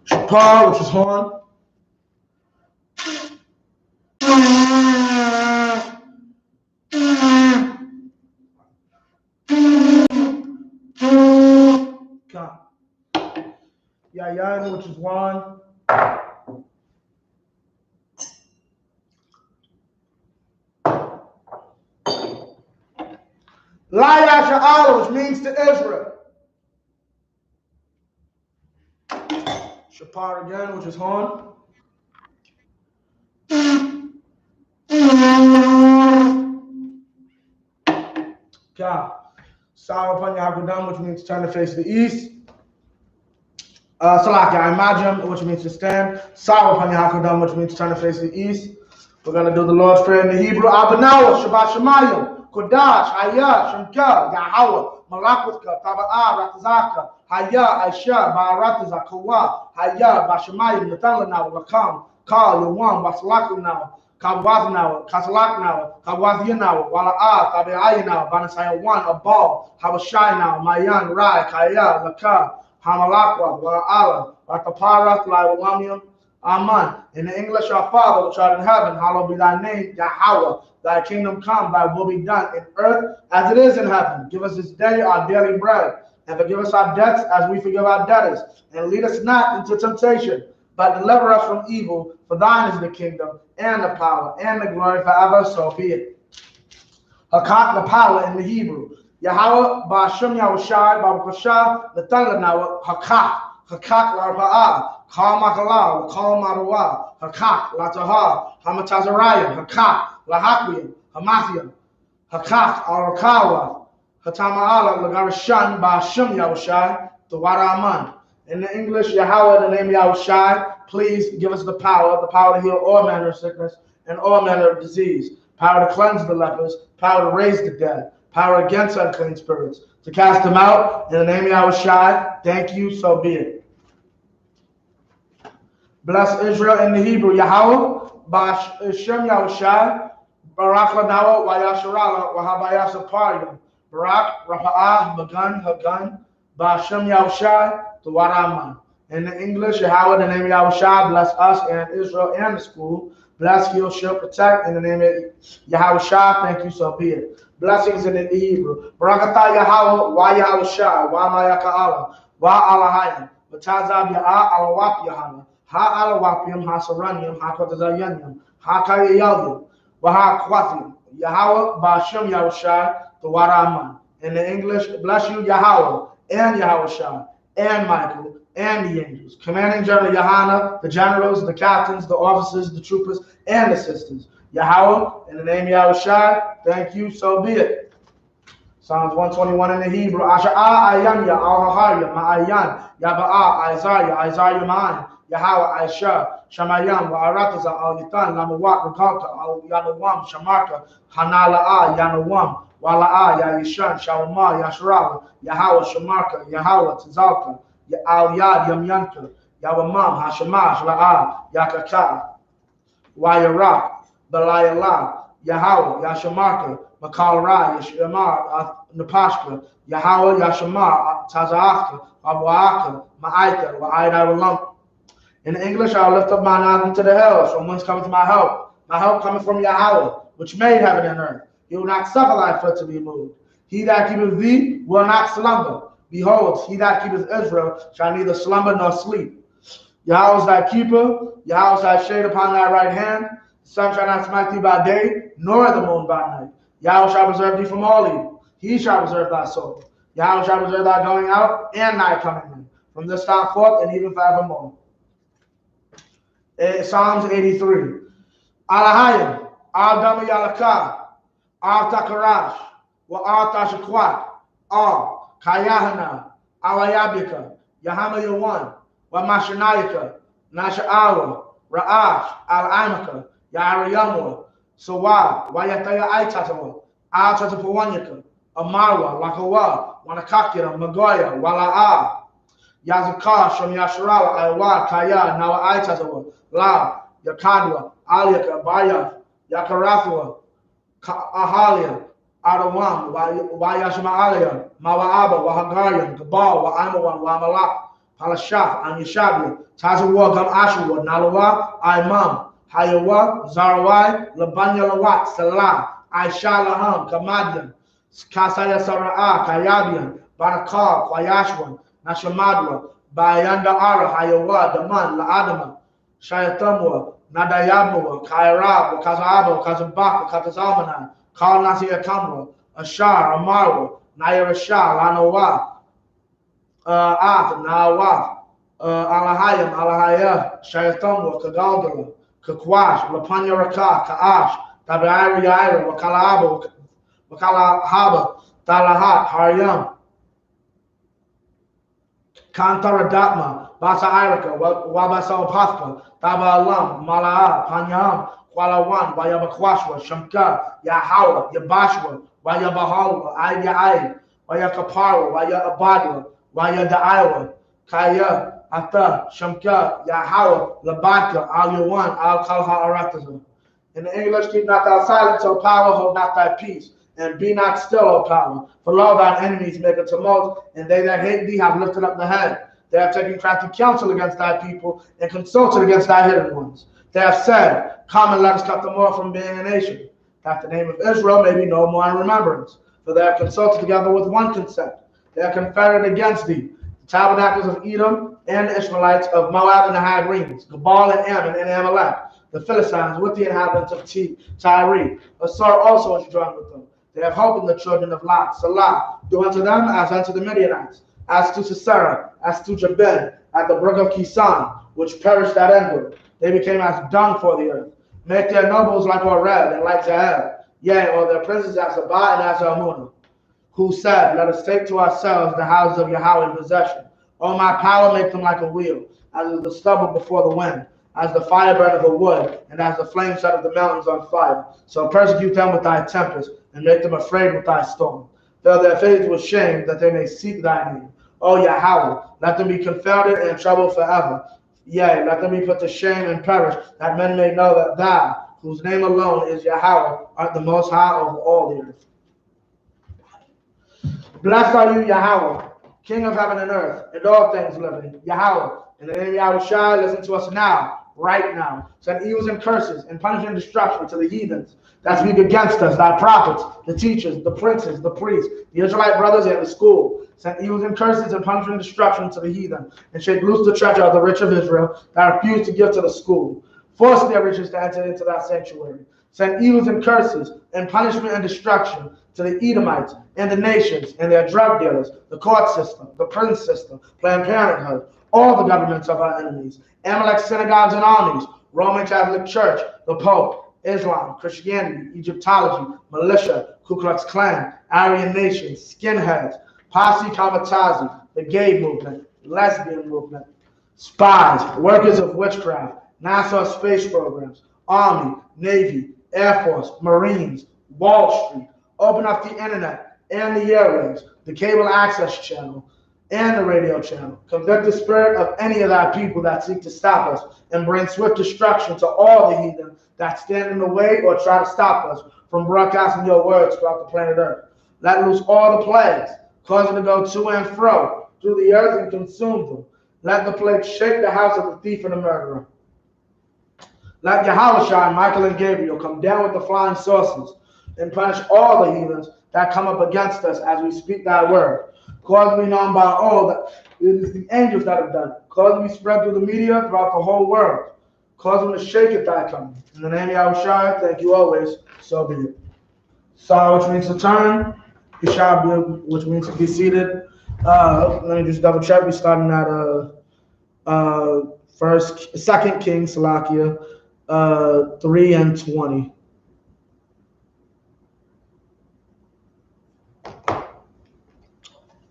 Shapar, which is horn. YAHANNA, which is one. YAHANNA, which means to Israel. Shapar again, which is horn. God. Sour upon Yahakudam, which means turn to face the east. Salakia, Imagine, which means to stand. Sour upon Yahakudam, which means turn to face the east. We're going to do the Lord's Prayer in the Hebrew. Abanawa, Shabbat Shemayim, Kodash, Hayah, Shemka, Yahweh, Malakutka, Taba'ah, Ratazaka, Hayah, I.S.U.P.K, Ba'arataza, Kawa, Hayah, Bashemayim, Natalanaw, Lakam, Kal, Yawam, Basalakanaw, Kawaznawa, Kasalaknawa, Kawazyanawa, Wala'ah, Tabi'ayanawa, Banasayawan, Abal, Habashaynaw, Mayan, Rai, Kaya, Laka, Hamalakwa, Wala'ala, Rataparat, Laiwamium, Amen. In the English, our Father, which art in heaven, hallowed be thy name, Yahweh. Thy kingdom come, thy will be done in earth as it is in heaven. Give us this day our daily bread, and forgive us our debts as we forgive our debtors. And lead us not into temptation, but deliver us from evil. For thine is the kingdom, and the power, and the glory forever. So be it. Hakak, the power in the Hebrew. Yahweh, Ba'ashem Yahushai, Ba'ukashah, the Tanlanawa, Hakak, Hakak, Larba'ah. Kal Makalah, Kal Marawa, Hakak, Latahar, Hamatazariah, Hakak, Lahakwiyah, Hamathia, Hakak, Arakawa, Hatama'ala, Lagarishan, Ba'ashem Yahushai, the Waraman. In the English, Yahweh, in the name of Yahushai, please give us the power to heal all manner of sickness and all manner of disease, power to cleanse the lepers, power to raise the dead, power against unclean spirits, to cast them out. In the name of Yahushai, thank you, so be it. Bless Israel in the Hebrew. Yahweh, Ba'ashem Yahushai, Barak Lanawa, Wayasharala, Wahabayasaparium, Barak, Rafa'ah, Magan, Hagan, Ba'ashem Yahushai, the Waraman. In the English, Yahweh, in the name of Yahushai, bless us and Israel and the school. Bless, heal, shield, protect. In the name of Yahushai, thank you, so be it. Blessings in the Hebrew. Barakatah Yahweh, Wa Yahushai, Wa Mayaka'ala, Wa Alahayim, Batazab Ya'ah, Alawap Yahanna. Ha alawapium, ha saranium, ha kotazayanium, ha kayayalim, wa ha kwathium. Yahweh, Ba'ashem Yahushai, the Waraman. In the English, bless you, Yahweh, and Yahushai, and Michael, and the angels. Commanding General YAHANNA, the generals, the captains, the officers, the troopers, and the sisters. Yahweh, in the name of Yahushai, thank you, so be it. Psalms 121 in the Hebrew. Asha'ah ayanya, al-hahaya, ma'ayan, yaba'ah, Isaiah ma'an. Yahweh, Aisha, Shamayam, Wa'arataza, Al-Yitan, Lamawak, Rakalka, Al-Yanawam, Shamarka, Hanala'a, Yanawam, Wala'a, Yayishan, Shawama, Yasharala, Yahweh, Shamarka, Yahweh, Tazalka, Al-Yad, Yamyanka, Yawamam, Hashamash, La'a, Yakaka, Wayarak, Balayala, Yahweh, Yashamarka, Makal Ra, Yashamar, Napashka, Yahweh, Yashamar, Taza'aka, Abuaka, Ma'aika, Wa'aida Walam. In English, I'll lift up mine eyes into the hills, from whence cometh my help. My help cometh from Yahweh, which made heaven and earth. He will not suffer thy foot to be moved. He that keepeth thee will not slumber. Behold, he that keepeth Israel shall neither slumber nor sleep. Yahweh is thy keeper, Yahweh is thy shade upon thy right hand. The sun shall not smite thee by day, nor the moon by night. Yahweh shall preserve thee from all evil. He shall preserve thy soul. Yahweh shall preserve thy going out and thy coming in, from this time forth and even forevermore. Psalms 83. Alahayim, Al-Dama Yalaka, Al-Takarash, Wa-Al-Tashakwat, Al-Kayahana, Al-Ayabika, Yahama Yawan, Wa-Mashanayika, Nasha'awa, Ra'ash, Al-Aimaka, Ya'ariyamwa, Sawa, Wayataya Aitatawa, Al-Tatapawanyaka, Amarwa, Lakawa, Wanakakira, Magoya, Wala'a, Yazaka, Shom Yasharala, Aywa, Kaya, Nawa Aitazawa, La, Yakadwa, Aliyaka, Baya, Yakarathwa, Ahalia, Adawam, Wayashma'alia, Mawa'aba, Wahagarian, Gabal, Wa'amawan, Wa'amalak, Palashaf, Anyashabia, Tazawar, Gam Ashwa, Nalawa, Imam, Hayawa, Zarawai, Labanya Lawat, Salah, I.S.U.P.K, Kamadian, Kasaya Sara'a, Kayabian, Barakar, Kwayashwan, Nashamadwa, Bayanda Ara, Hayawa, Daman, La'adama, Shayatamwa, Nadayabwa, Kairab, Kazaba, Kazabak, Katazamana, Kal Nasir Kamwa, Ashar, Amarwa, Nair Ashar, Lanawa, Nawaf, Alahayam, Alahaya, Shayatamwa, Kagalgala, Kakwash, Lapanya Raka, Kaash, Tabairi Yaira, Wakalahaba, Wakalahaba, Talahat, Haryam, Kantara Datma, Basa Irika, Wabasa Pathka, Taba Alam, Malaa, Panyam, Kualawan, Wayabakwashwa, Shamka, Yahawa, Yabashwa, Wayabahalwa, Ayai, Wayakapara, Wayabadwa, Wayadaiwa, Kaya, Ata, Shamka, Yahawa, Labaka, Al Yawan, Al Kalha Arataza. In the English, keep not thy silence, O power, hold not thy peace, and be not still, O power. For lo, thine enemies make a tumult, and they that hate thee have lifted up the head. They have taken crafty counsel against thy people, and consulted against thy hidden ones. They have said, come and let us cut them off from being a nation, that the name of Israel may be no more in remembrance. For they have consulted together with one consent. They have conferred against thee, the tabernacles of Edom, and the Ishmaelites of Moab and the Hagarenes, Gebal and Ammon and Amalek, the Philistines with the inhabitants of Tyre. Asar also is joined with them. They have hope in the children of Lot. Salah, do unto them as unto the Midianites, as to Sisera, as to Jabin, at the brook of Kisan, which perished at Endor. They became as dung for the earth. Make their nobles like Oreb and like Zahab, yea, or their princes as Abba and as Amunah, who said, let us take to ourselves the houses of Yahweh in possession. O my power, make them like a wheel, as is the stubble before the wind, as the fire burneth the wood, and as the flame setteth the mountains on fire. So persecute them with thy tempest, and make them afraid with thy storm. Fill their faces with shame, that they may seek thy name. O Yahweh, let them be confounded and troubled forever. Yea, let them be put to shame and perish, that men may know that thou, whose name alone is Yahweh, art the most high over all the earth. Blessed are you, Yahweh, King of heaven and earth, and all things living. Yahweh, in the name of Yahushua, listen to us now, right now. Send evils and curses and punishment and destruction to the heathens that speak against us, thy prophets, the teachers, the princes, the priests, the Israelite brothers, and the school. Send evils and curses and punishment and destruction to the heathen, and shake loose the treasure of the rich of Israel that refuse to give to the school. Force their riches to enter into that sanctuary. Send evils and curses and punishment and destruction to the Edomites and the nations and their drug dealers, the court system, the prison system, Planned Parenthood, all the governments of our enemies, Amalek synagogues and armies, Roman Catholic Church, the Pope, Islam, Christianity, Egyptology, militia, Ku Klux Klan, Aryan nations, skinheads, Posse Comitazi, the gay movement, lesbian movement, spies, workers of witchcraft, NASA space programs, Army, Navy, Air Force, Marines, Wall Street. Open up the internet and the airwaves, the cable access channel, and the radio channel. Convict the spirit of any of thy people that seek to stop us, and bring swift destruction to all the heathen that stand in the way or try to stop us from broadcasting your words throughout the planet Earth. Let loose all the plagues, cause them to go to and fro through the earth and consume them. Let the plague shake the house of the thief and the murderer. Let Yahushua and Michael and Gabriel come down with the flying saucers and punish all the heathens that come up against us as we speak thy word. Cause me known by all that it is the angels that have done it. Cause me spread through the media throughout the whole world. Cause them to shake at thy coming. In the name of Yahushua, thank you always. So be it. Saw, which means to turn. Isha, which means to be seated. Let me just double check. We're starting at 2 Kings, Salakia, 3 and 20.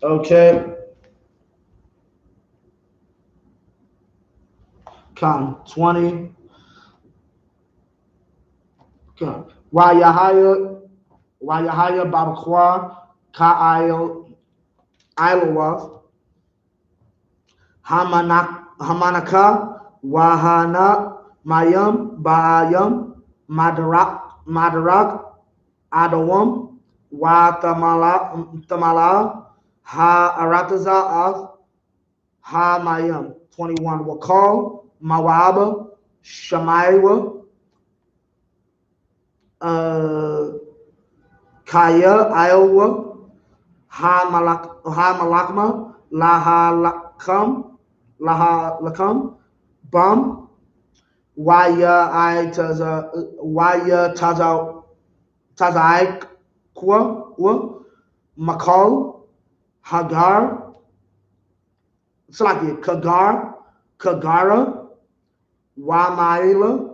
Okay. Come, 20. Come. Yahaya Babakwa, Ka'il Ilowath, Hamanaka, YAHANNA, Mayam, Ba'ayam, Madarak, Adawam, Wa Tamala, Ha Arataza, Ha Mayim. 21. Wakal, Mawaba, Shamaiwa, Kaya, Iowa, Ha Malakma, Laha Lakam, Bum, Waya Tazaik Kwa, Makal, Hagar, it's like it, Kagara, Wamaila,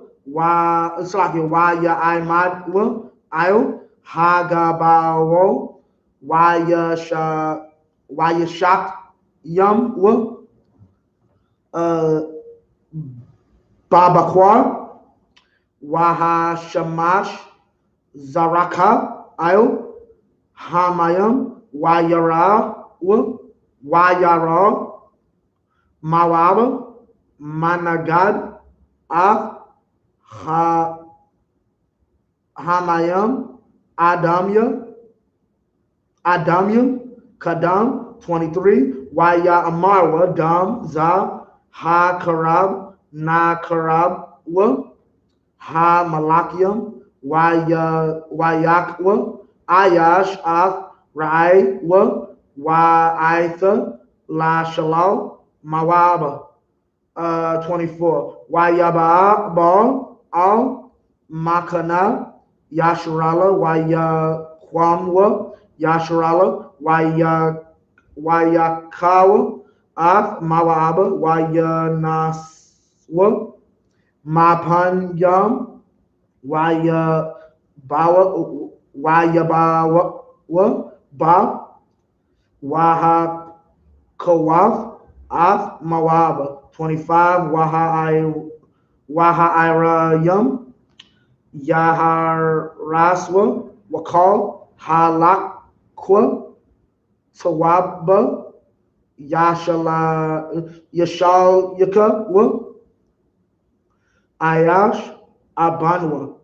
it's like it, Waya Imadwa, Io, Hagabawo, Waya Shak Yum, Babaquar, Waha Shamash, Zaraka, Io, Hamayam, Wayara, Mawaba, Managad, Hamayam, Adamya, Kadam, 23, Waya Amarwa, Dam, Za, Ha Karab, Na Karab, Ha Malakiam, Wayakwa, Ayash, Rai, Wa'aitha, La Shalal, Mawaba. 24. Wayaba al Makana, Yasharala, Wayakwamwa, Yasharala, Wayakawa, Mawaba, Wayanaswa, Mapanyam, Wayabawa, Ba, Wahakawaf, Mawaba. 25. Wahairayam, Yaharaswa, Wakal, Halakwa, Tawaba, Yashal Yaka, Ayash, Abanwa,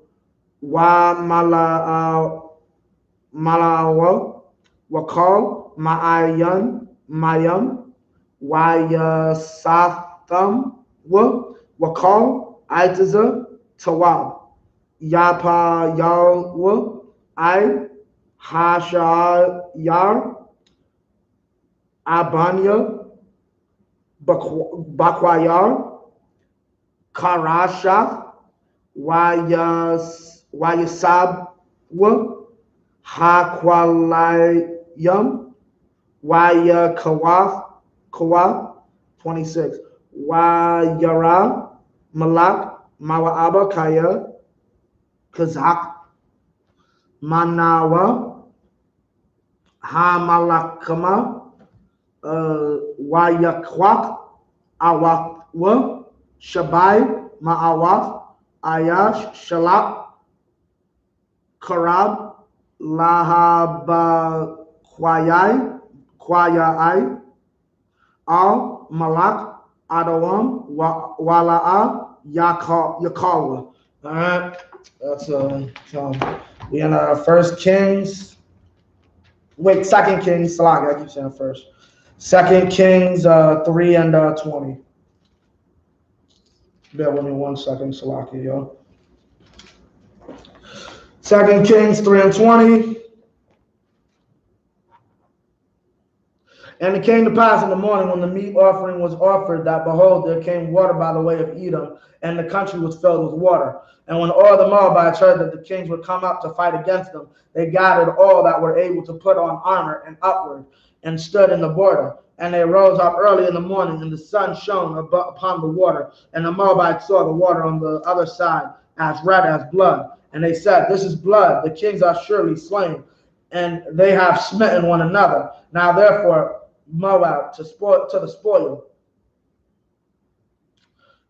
Malawa, Wakal, Mayam, Wayasatham, Wakal, Itaza, Tawab, Yapa Yawa, Hashayar, Abanya, Bakwayar, Karashaf, Wayasab, Hakwalayam, Wayakawaf, 26. Wayara, Malak, Mawa'aba, Kaya, Kazak, Manawa, Hamalakama, Wayakwak, Awakwa, Shabai, Ma'awaf, Ayash, Shalak, Karab, Lahaba, Kwayai, Al, Malak, Adawam, Wala'a, Yakawa. All right, that's so we in 1 Kings. Wait, 2 Kings. Slag, I keep saying first. 2 Kings 3 and 20. Bear with me 1 second, Salaki, yo. 2 Kings 3 and 20. And it came to pass in the morning when the meat offering was offered that, behold, there came water by the way of Edom, and the country was filled with water. And when all the Moabites heard that the kings would come up to fight against them, they gathered all that were able to put on armor and upward, and stood in the border. And they rose up early in the morning, and the sun shone upon the water. And the Moabites saw the water on the other side as red as blood. And they said, this is blood. The kings are surely slain, and they have smitten one another. Now therefore, Moab to the spoil.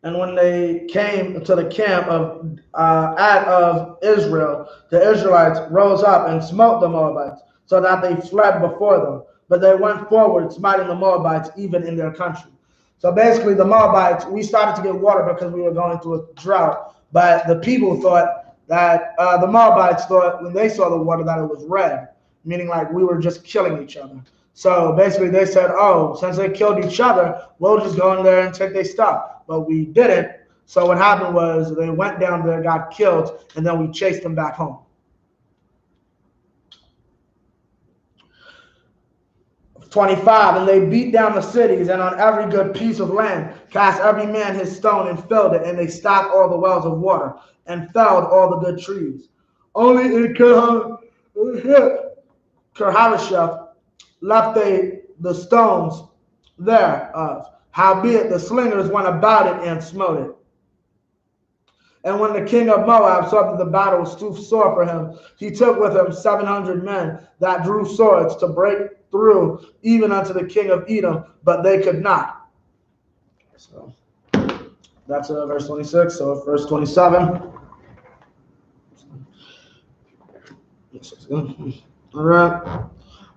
And when they came to the camp of Israel, the Israelites rose up and smote the Moabites, so that they fled before them. But they went forward, smiting the Moabites even in their country. So basically, the Moabites, we started to get water because we were going through a drought. But the people thought that the Moabites thought when they saw the water that it was red. meaning like we were just killing each other. So basically they said, oh, since they killed each other, we'll just go in there and take their stuff. But we didn't. So what happened was they went down there, got killed, and then we chased them back home. 25, and they beat down the cities, and on every good piece of land cast every man his stone and filled it, and they stopped all the wells of water and felled all the good trees. Only in Kirharasheth left they the stones thereof. Howbeit the slingers went about it and smote it. And when the king of Moab saw that the battle was too sore for him, he took with him 700 men that drew swords to break through even unto the king of Edom, but they could not. So that's verse 26. So verse 27. All right.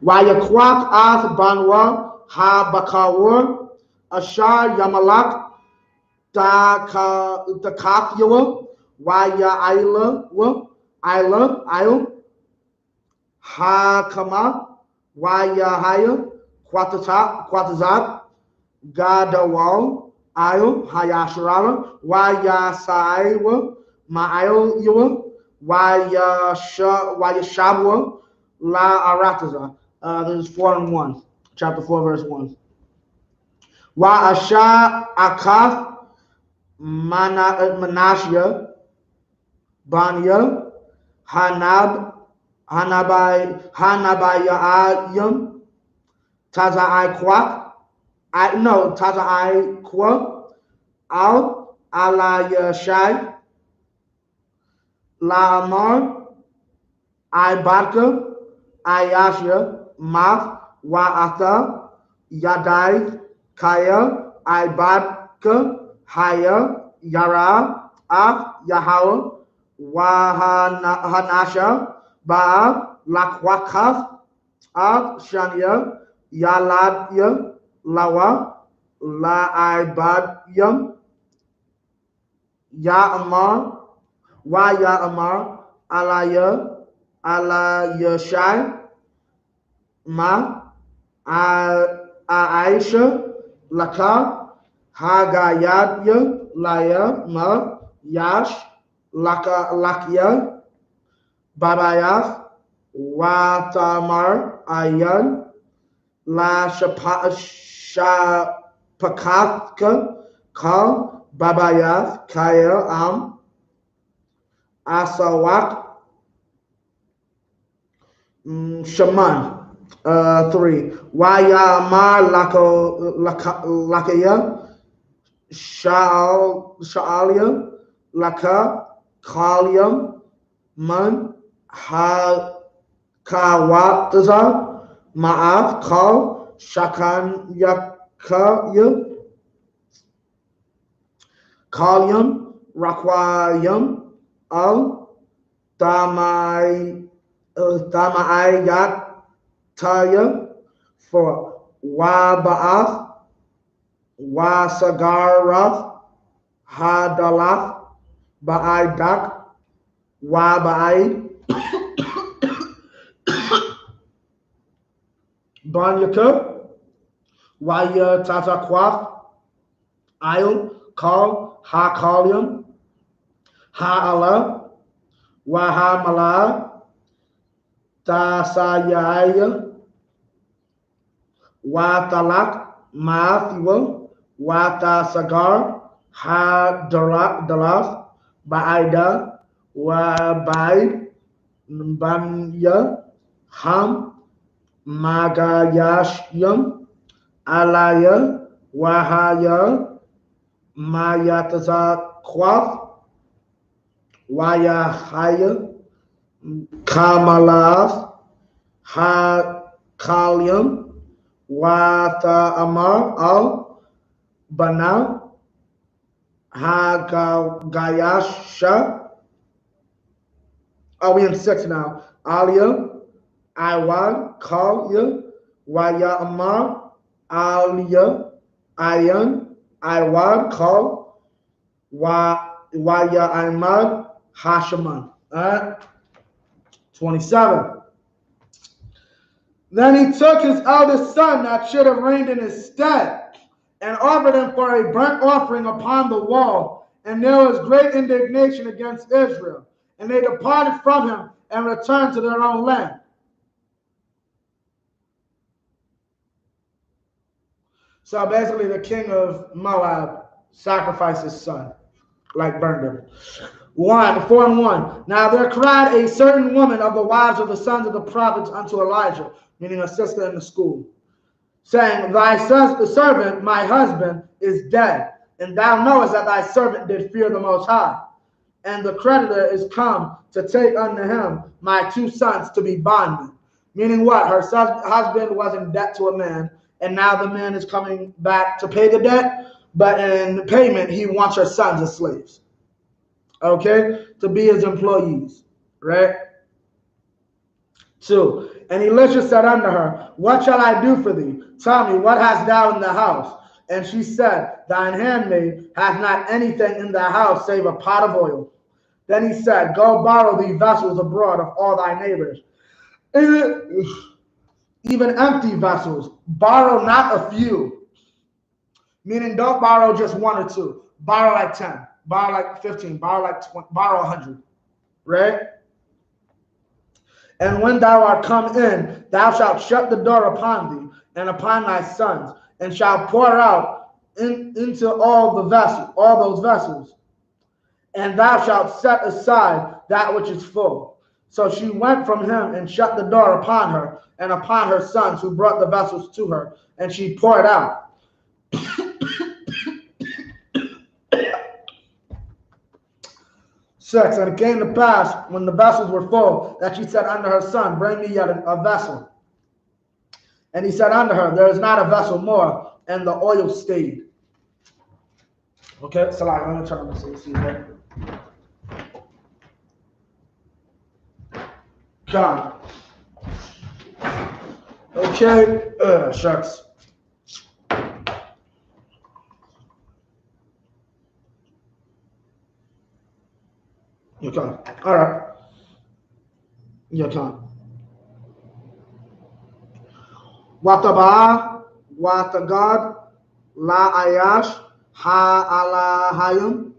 Wayakwak ath banwa ha bakawur ashar yamalak Dakafyawa, Waya Isla, Hakama, Waya Haya, Quatazat, Gadawal, Isle, Hayasharala, Waya Saiwa, Ma'il Yawa, Waya Shabwa, La Arataza. This is 4 and 1, chapter 4, verse 1. Wa Asha Akaf. Manashia, Banya, Hanabayayam, Tazai Kwa, Al Alayashai, Laamar, Ibaka, Ayashia, Math, Wa'atha, Yadai, Kaya, Ibaka, Haya, Yara, Yahawah, Wahanasha, Ba, Lakwakath, Shania, Yaladya, Lawa, Laibadyam, Ya'amar, Ya'amar, Alayashai, Ma, Aisha, Laka, Hagayadya, Laya, Ma, Yash, Lakya, Babayath, Watamar, Ayan, La Shapakatka, Kal, Babayath, Kaya, Asawak, Shaman. 3. Wayamar Lakaya, Sha'alia, Laka, Kaliam, Man, Hakawataza, Ma'af, Kal, Shakan Yakaya, Kaliam, Rakwayam, Al, Tamayat, Taya, for Waba'ath, Wasagarath, Hadalath, Ba'aidak, Waba'aid, Banyaka, Waya Tatakwaf, Ail, Kal, Hakalium, Ha'ala, Wahamala, Tasayaya, Watalak, Mathiwa, Wata Sagar, Ha Dalaf, Ba'ida, Wabaid, Banya, Ham, Magayashyam, Alaya, Wahaya, Mayataza Kwaf, Wayahaya, Kamalath, Ha Kalium, Wata Amar Al Bana, Ha Gayasha. Oh, we in 6 now. Alia, Iwan, Kalia, Waya Amar, Alia, Ayan, Iwan, Kal, Waya Ahmad, Hashaman. All right. 27. Then he took his eldest son that should have reigned in his stead and offered him for a burnt offering upon the wall. And there was great indignation against Israel. And they departed from him and returned to their own land. So basically, the king of Moab sacrificed his son, like burned him. 4:1. Now there cried a certain woman of the wives of the sons of the prophets unto Elijah, meaning a sister in the school, saying, Thy servant, my husband, is dead, and thou knowest that thy servant did fear the Most High. And the creditor is come to take unto him my 2 sons to be bondmen. Meaning what? Her husband was in debt to a man, and now the man is coming back to pay the debt, but in payment, he wants her sons as slaves. Okay? To be his employees. Right? 2. And Elisha said unto her, What shall I do for thee? Tell me, what hast thou in the house? And she said, Thine handmaid hath not anything in the house save a pot of oil. Then he said, Go borrow thee vessels abroad of all thy neighbors, even empty vessels. Borrow not a few. Meaning don't borrow just 1 or 2. Borrow like 10. Borrow like 15. Borrow like 20. Borrow 100. Right? And when thou art come in, thou shalt shut the door upon thee and upon thy sons, and shalt pour out into all those vessels. And thou shalt set aside that which is full. So she went from him and shut the door upon her and upon her sons who brought the vessels to her, and she poured out. 6. And it came to pass, when the vessels were full, that she said unto her son, Bring me yet a vessel. And he said unto her, There is not a vessel more, and the oil stayed. Okay, so like, I'm going to turn on this AC here. Come. Okay, shucks. You can. All right. You can. Wataba, Watagad, La Ayash, Ha Alahayim,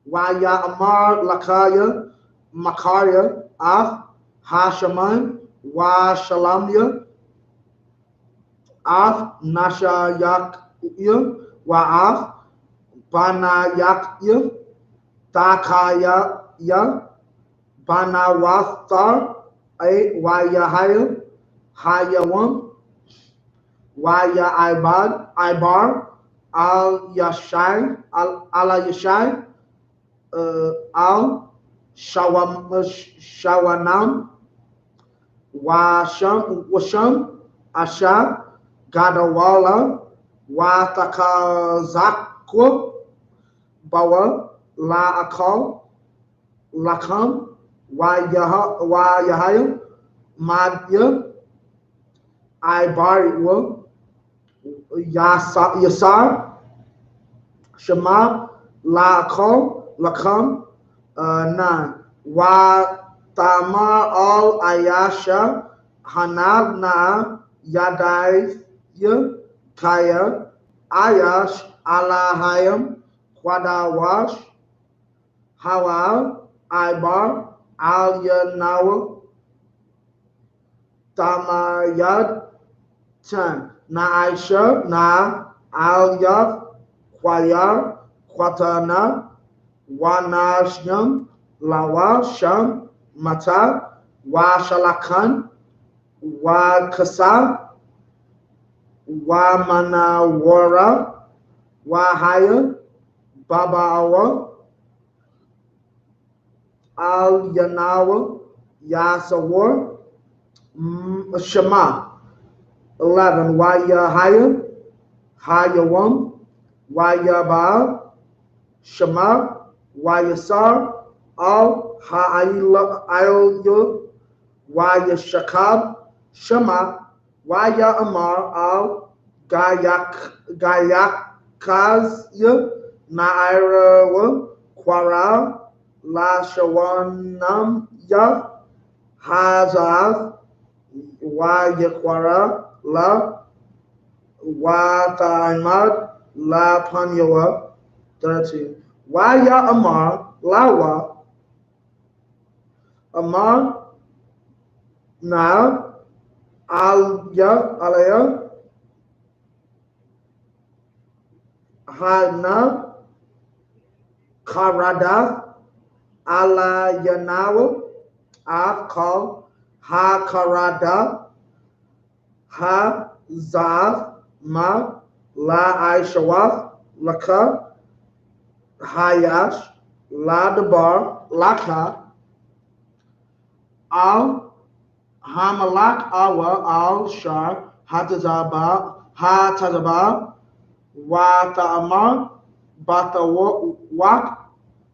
Waya Amar Lakaya, Makaria, Af, Ha Shaman, Wa Shalamya, Af Nasha Yakya, Wa Af, Bana Yakya, Takaya Ya, Bana Wathar, A Wayahaya, Hayawam, Waya Ibar, Al Yashai, Al Yashai, Al Shawanam, Washam, Asha, Gadawala, Watakazakwa, Bawa, La Akal, Lakam, Wayahaya, Madya, Ibariwa, Yasar, Shema, La Akal, Lakam, 9. Wa Tamar al Ayasha, Hanab na Yadai Kaya, Ayash, Alahayam, Quadawash, Hawal, Ibar, Al Yanawa, Tamayad, 10. Na Aisha, Na Al Yaf, Quayar, Quatana, Wanasham, Lawa, Sham, Mata, Wa Shalakan, Wa Kasa, Wa Manawara, Wa Haya, Babawa, Al Yanawa, Yasawar, Shema. 11. Wa Yahaya, Hayawam, Wa Yabal, Shema, Wa Yasar, Al Ha'ayl, Wa Yashakab, Shema, Wa Ya'amar, Al Gayakaz, Na'irawa, Quara, La Shawanam, Ya, Hazav, Yaquara La Ta'imad La Panyawa 13. Ya Amar Lawa Amar Na Alaya Hana Karada Ala Yanawa Akal Ha Karada Ha Zav Ma La Aishawaf Laka Hayash La Dabar Laka Al Hamalak Awa Al Shar Hatazaba Wa Ta'amar Batawak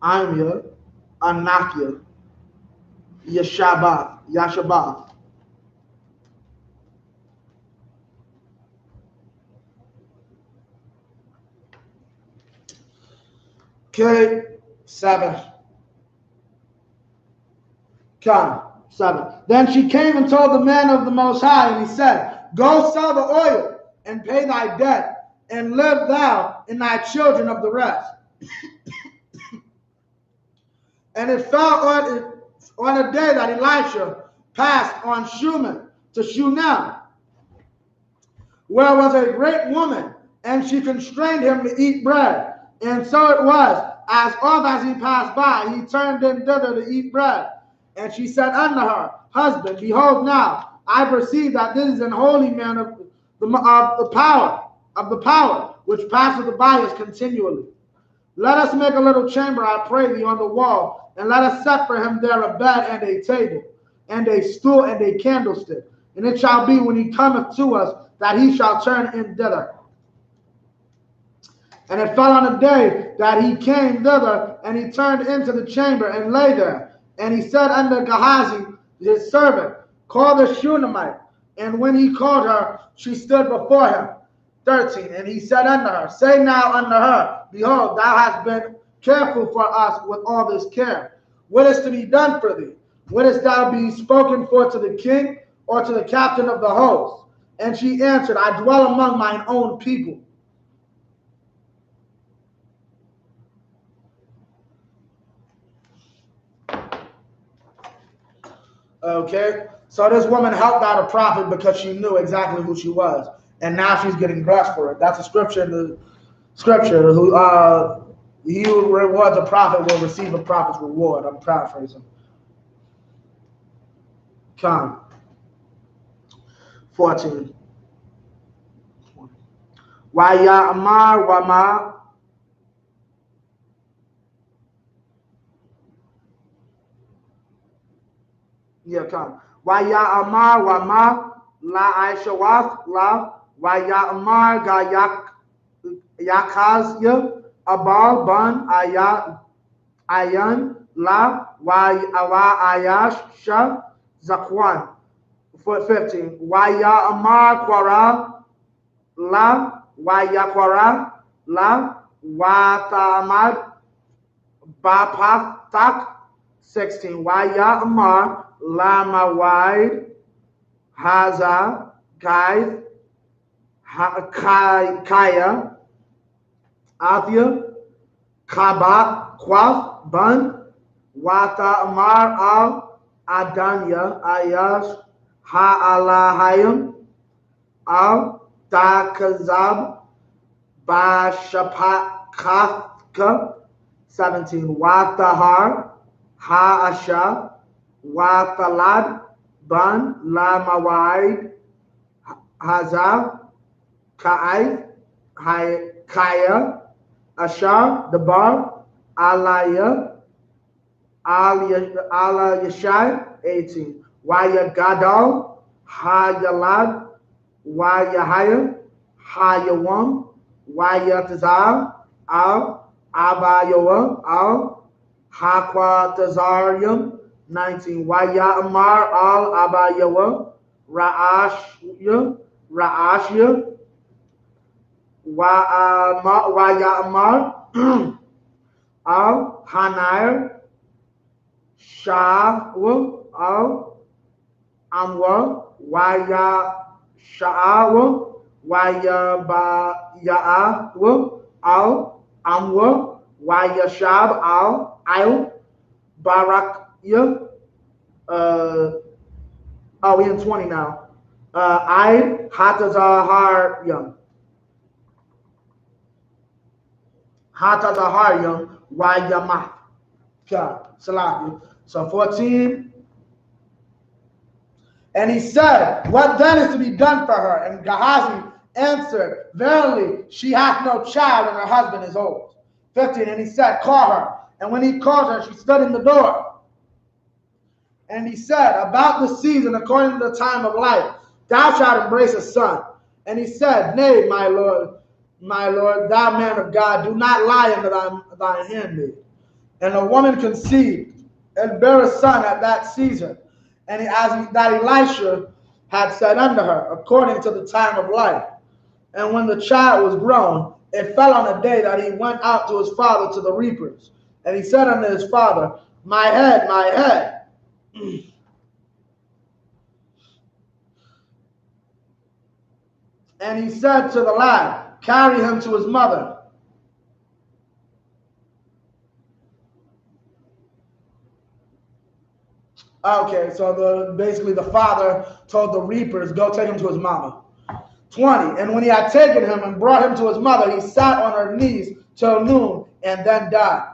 Amir Anakia Yashabath. Okay, 7. Come, 7. Then she came and told the man of the Most High, and he said, Go sell the oil and pay thy debt, and live thou and thy children of the rest. And it fell on a day that Elisha passed on Shunem to Shunem, where was a great woman, and she constrained him to eat bread. And so it was, as oft as he passed by, he turned in thither to eat bread. And she said unto her husband, Behold, now I perceive that this is an holy man of the power, which passeth by us continually. Let us make a little chamber, I pray thee, on the wall, and let us set for him there a bed and a table, and a stool and a candlestick. And it shall be when he cometh to us that he shall turn in thither. And it fell on a day that he came thither, and he turned into the chamber and lay there. And he said unto Gehazi, his servant, Call the Shunammite. And when he called her, she stood before him. 13. And he said unto her, Say now unto her, Behold, thou hast been careful for us with all this care. What is to be done for thee? Wouldst thou be spoken for to the king or to the captain of the host? And she answered, I dwell among mine own people. Okay, so this woman helped out a prophet because she knew exactly who she was, and now she's getting blessed for it. That's a scripture in the scripture. He who rewards a prophet will receive a prophet's reward. I'm paraphrasing. Come. 14. Ya Amar Wama. Yeah, come. Ya Amar Wama La Aishawaf La Ya Amar Gayak Yakazya Abal Ban Ayan La Wa Ayash Shah Zakwan. 15. Ya Amar Kwara La Yakwara La Ta'amad Bapatak. 16. Ya Amar La Mawide Haza Kai Kaya Athia Kaba Kwaf Ban Wata Amar Al Adanya Ayash Ha'alahayim Al Takazab Bashapakathka. 17. Watahar Ha'asha Watalad Ban La Mawide Haza Ka'ai Kaya Ashar Dabar Alaya Ala Yashai. 18. Ya Gadal Hayalad Yahaya Hayawam Yatazar Al Abayoa Al Hakwatazarium. 19. Ya Amar Al Abayoa Ra'ashya Ya Amar Al Hanair Shah Al Amwa Wayasha'awa, Wayabaya'awa, Al Amwa, Wayashab Al Il, Barakya. We in 20 now. I Hatazaharyam. Hatazaharyam, Wayamath. Salafi. So 14. And he said, what then is to be done for her? And Gehazi answered, verily, she hath no child, and her husband is old. 15. And he said, call her. And when he called her, she stood in the door. And he said, about the season, according to the time of life, thou shalt embrace a son. And he said, nay, my Lord, thou man of God, do not lie unto thy handmaid. And the woman conceived and bare a son at that season. And that Elisha had said unto her, according to the time of life. And when the child was grown, it fell on a day that he went out to his father to the reapers. And he said unto his father, my head, my head. And he said to the lad, carry him to his mother. Okay, so basically the father told the reapers, go take him to his mama. 20. And when he had taken him and brought him to his mother, he sat on her knees till noon and then died.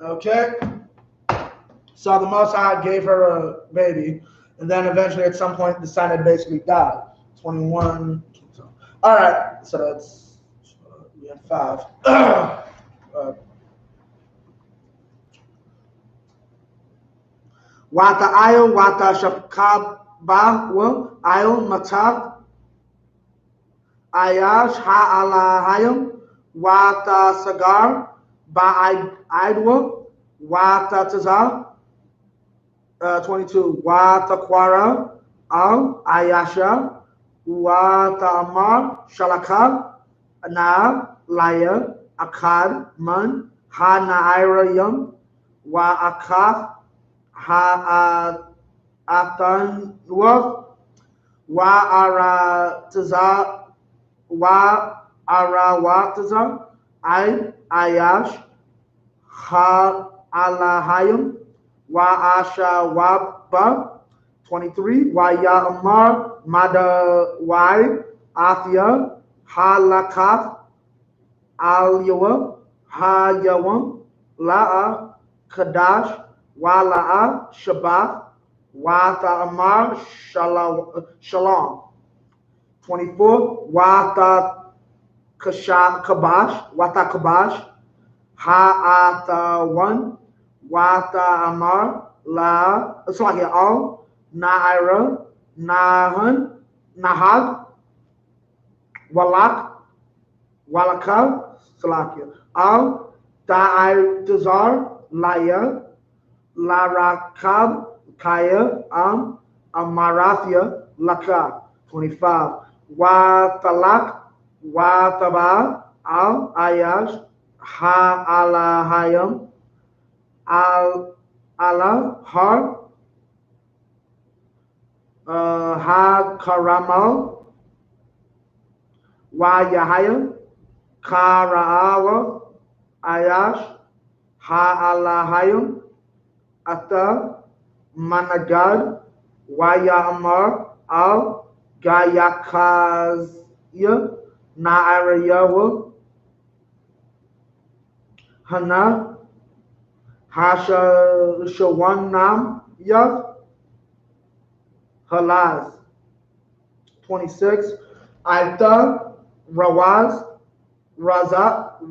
Okay. So the Most High gave her a baby, and then eventually at some point the son had basically died. 21. All right. So that's we have 5. Wata ayo, wata shapkaba, ayo mata, ayash ha'alahayim, wata sagar, ba'idwa, wata tazar. 22. Wata kwara, al ayasha, wata amar, shalaka, na laya, akad, man, ha naira yum, wa akaf, ha atanwa, wa arawataza, ayash, ha alahayim, wa asha waba. 23. Wa ya'amar madawai athia, ha lakaf, al yawa, ha yawam, la'a kadash, wa la'a shabbath, wa ta'amar shalom. 24. Wa kabash, ha'atawan, wata amar, la, it's like all, na'ira, nahad, walaka, salakia, al, ta'idazar, laya, larakab, kaya, amarathia, laka. 25. Wa talak, wa taba, al, ayash, ha alahayam, al ala har, ha karamal, wa yahaya, karaawa, ayash, ha alahayam, ata managad, wa ya'amar, al gayakazya, na'arayawa, hana, hasha shawanam yav, halaz. 26. Aita rawaz, rawataza,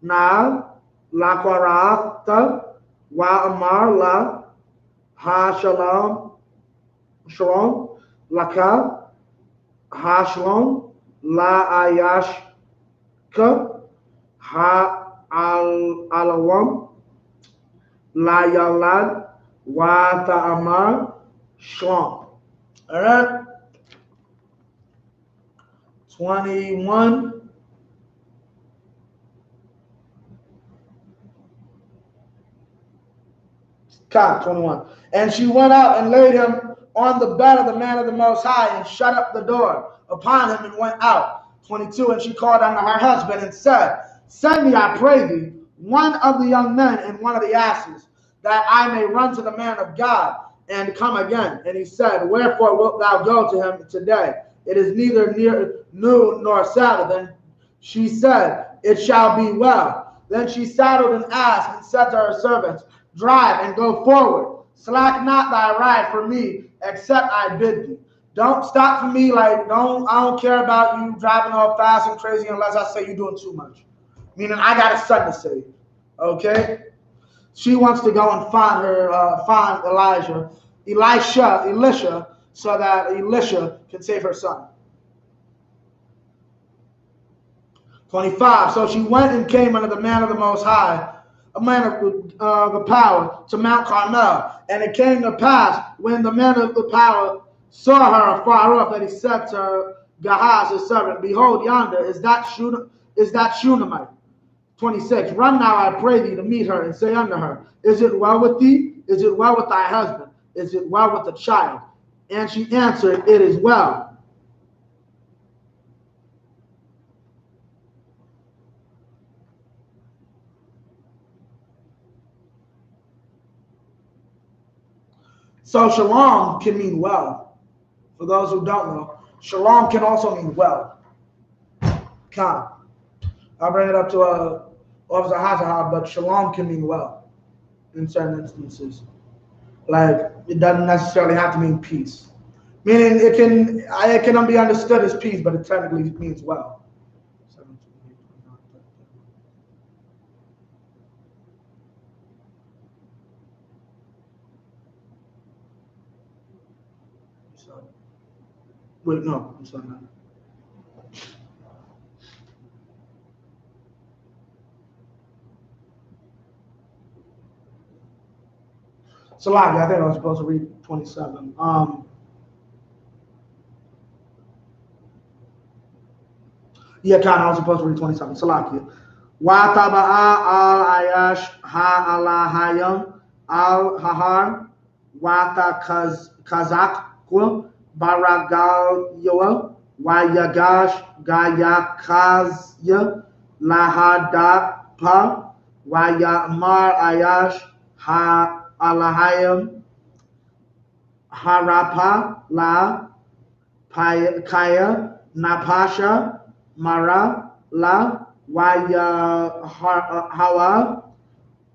na lakwarata, wa amar la, ha shalom, laka, ha shalom, la ayashka, ha alawam, la yalad, wa ta'amar shalom. All right. 21. Count 21. And she went out and laid him on the bed of the man of the Most High and shut up the door upon him and went out. 22. And she called unto her husband and said, Send me, I pray thee, one of the young men and one of the asses, that I may run to the man of God and come again. And he said, Wherefore wilt thou go to him today? It is neither near noon nor Sabbath. And she said, It shall be well. Then she saddled an ass and said to her servants, Drive and go forward. Slack not thy ride for me, except I bid thee. Don't stop for me. I don't care about you driving all fast and crazy unless I say you're doing too much. Meaning I got a son to save. Okay? She wants to go and find Elisha, so that Elisha can save her son. 25. So she went and came unto the man of the Most High, a man of the power, to Mount Carmel. And it came to pass, when the man of the power saw her afar off, that he said to her, Gehazi, his servant, Behold, yonder is that Shunammite. 26. Run now, I pray thee, to meet her, and say unto her, Is it well with thee? Is it well with thy husband? Is it well with the child? And she answered, It is well. So shalom can mean well. For those who don't know, shalom can also mean well. Come. I'll bring it up to Officer Hazahab, but shalom can mean well in certain instances. Like, it doesn't necessarily have to mean peace. Meaning it can be understood as peace, but it technically means well. Wait, no, I'm sorry. Salaki, I think I was supposed to read 27. Yeah, kind of, I was supposed to read 27. Salaki. Wa taba'a al-ayash ha-alahayam al-hahar wa ta-kazak baragal yoa wa yagash gayakazya lahadapa wa ya'mar ayash ha-alahayam harapa la kaya napasha mara la waya hawa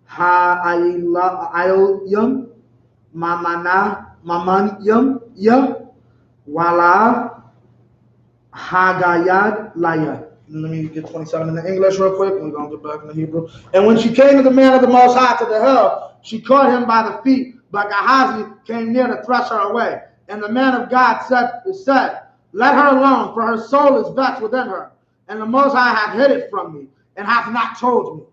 ha-aylam mamanyam ya wala hagayad laya. Let me get 27 in the English real quick, and we're going to get back in the Hebrew. And when she came to the man of the Most High to the hill, she caught him by the feet, but Gehazi came near to thrust her away. And the man of God said, Let her alone, for her soul is vexed within her. And the Most High hath hid it from me, and hath not told me.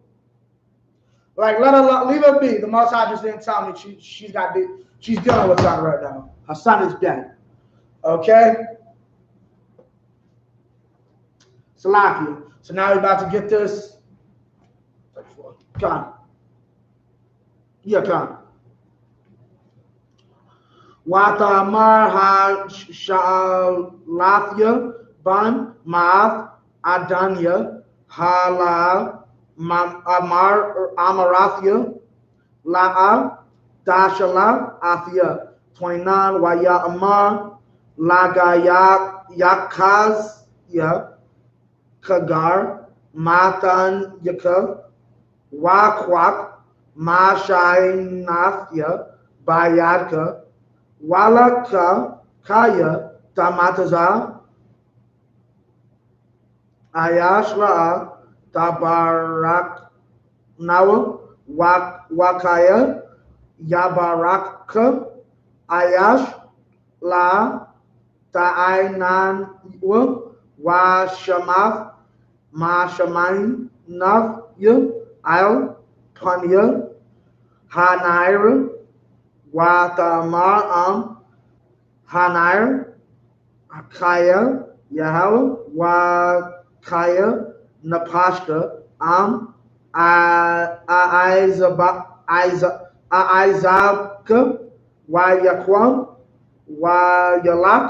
Like, let her leave her be. The Most High just didn't tell me she's dealing with something right now. Her son is dead. Okay? Salakia. So now we're about to get this. Come. Yeah, come. Watamar ha-shalathya ban ma'ath adanya hala amarathya la'a dashala athya. 29. Waya amar lagayakazya kagar matan yaka wakwak mashainathya bayadka walaka kaya tamataza ayashla tabarak nawa wakaya yabaraka ayash la ta'ainan wa shamaf ma shamain nav ya al panya hanaira wa tamar hanair kaya Yahweh, Wakaya, Napashka, Isupk, Yaquam, Yalak,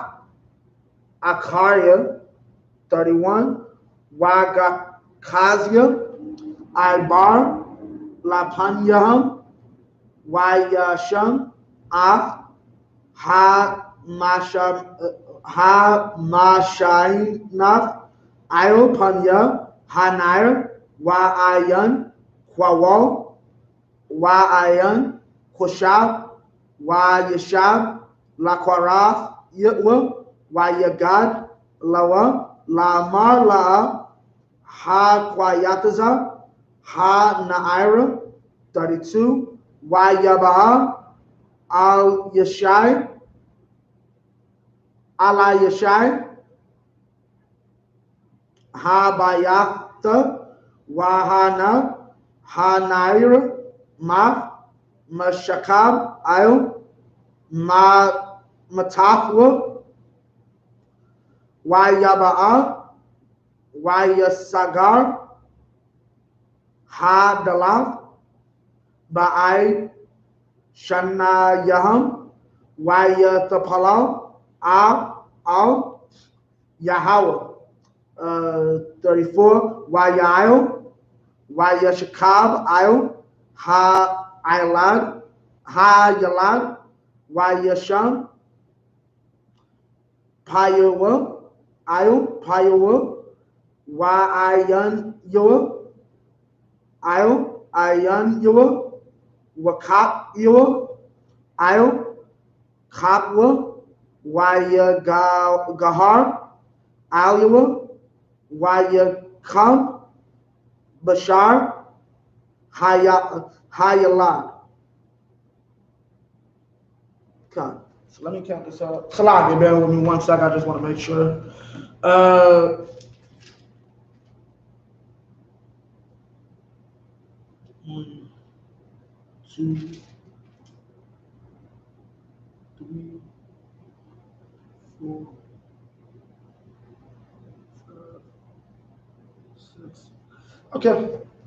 Akaria, 31, Wagakazia, Ibar, Lapanyaham, Yasham, Af, Mashainath, Iopanya, Hanair, Ayan, Quawal, Ayan, Qushab, Yashab, Laquarath, Yitwa, Yagad, Lawa, Lamar La, Quayataza, Naira, 32, Yabaha, Al Yashai, Ala Yashai, Bayatha, Wahana, Naira, Mashakab, Ayo, Matafwa, Yaba'a, Yasagar, Dalath, Ba'ai, Shanayaham, Yatapala, Al, Yahweh, 34, Yael, Yashakab, Ail, Ilad, Yalad, Yasham, Payawa, Ail, Payawa, Ayan Yoa, Ail, Ayan Yoa, Wakap Yoa, Ail, Kapwa, Gahar, Alua, Yakam, Bashar, Hayalad. Okay. So let me count this out. Salah, bear with me one sec. I just want to make sure. 1, 2, 3, 4, 5, 6. Okay.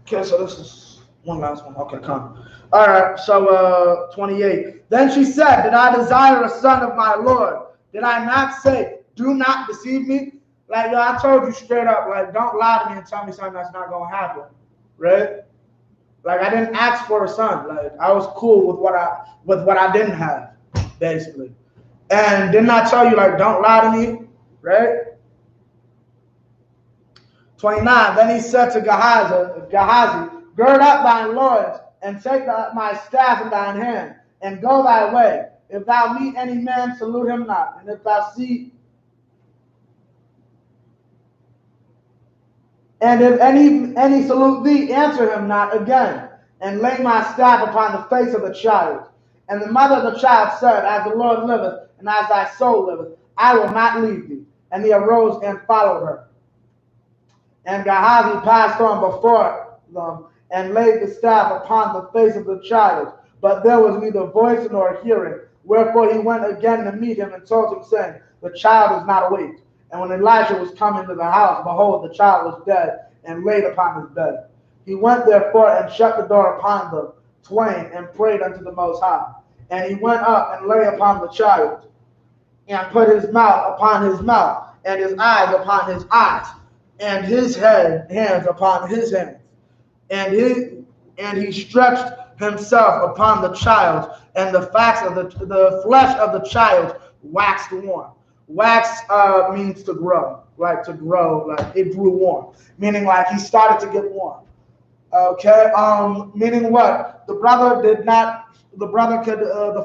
Okay, so this is one last one. Okay, come. All right, so 28. Then she said, did I desire a son of my Lord? Did I not say, do not deceive me? Like, yo, I told you straight up, like, don't lie to me and tell me something that's not going to happen, right? Like, I didn't ask for a son. Like, I was cool with what I didn't have, basically. And didn't I tell you, like, don't lie to me, right? 29. Then he said to Gehazi, gird up thine loins, and take my staff in thine hand, and go thy way. If thou meet any man, salute him not. And if thou see, and if any salute thee, answer him not again, and lay my staff upon the face of the child. And the mother of the child said, as the Lord liveth, and as thy soul liveth, I will not leave thee. And he arose and followed her. And Gehazi passed on before them, and laid the staff upon the face of the child. But there was neither voice nor hearing. Wherefore he went again to meet him, and told him, saying, the child is not awake. And when Elisha was come into the house, behold, the child was dead, and laid upon his bed. He went therefore and shut the door upon them twain, and prayed unto the Most High. And he went up and lay upon the child, and put his mouth upon his mouth, and his eyes upon his eyes, and his hands upon his hands. And he stretched himself upon the child, and the flesh of the child waxed warm. Wax means to grow, like it grew warm, meaning like he started to get warm. Okay, meaning what? The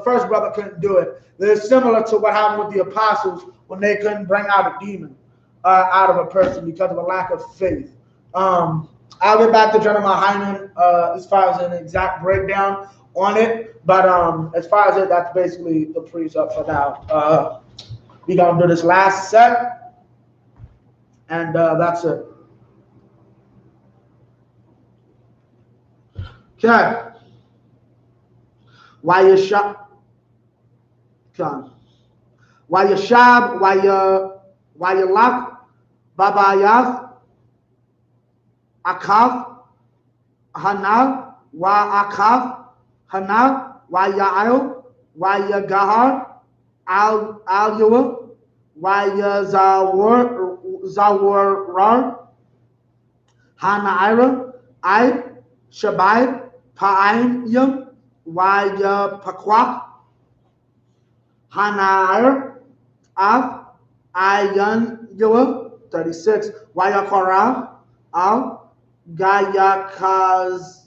first brother couldn't do it. It's similar to what happened with the apostles when they couldn't bring out a demon out of a person because of a lack of faith. I'll get back to Jeremiah YAHANNA as far as an exact breakdown on it, but as far as it, that's basically the precept for now. We're gonna do this last set, and that's it. Okay. YAHANNA. Okay. YAHANNA, YALAK, Babayath, Akaf, Hana, Akaf, Hana, Yael, Yagahar, Al-Yua, Zawarar, Hanaira, I, Shabai, Pa'ayim, Pakwak, Hanair, Af, Ayan Yua, 36, Yakora, Al, Gayakazia,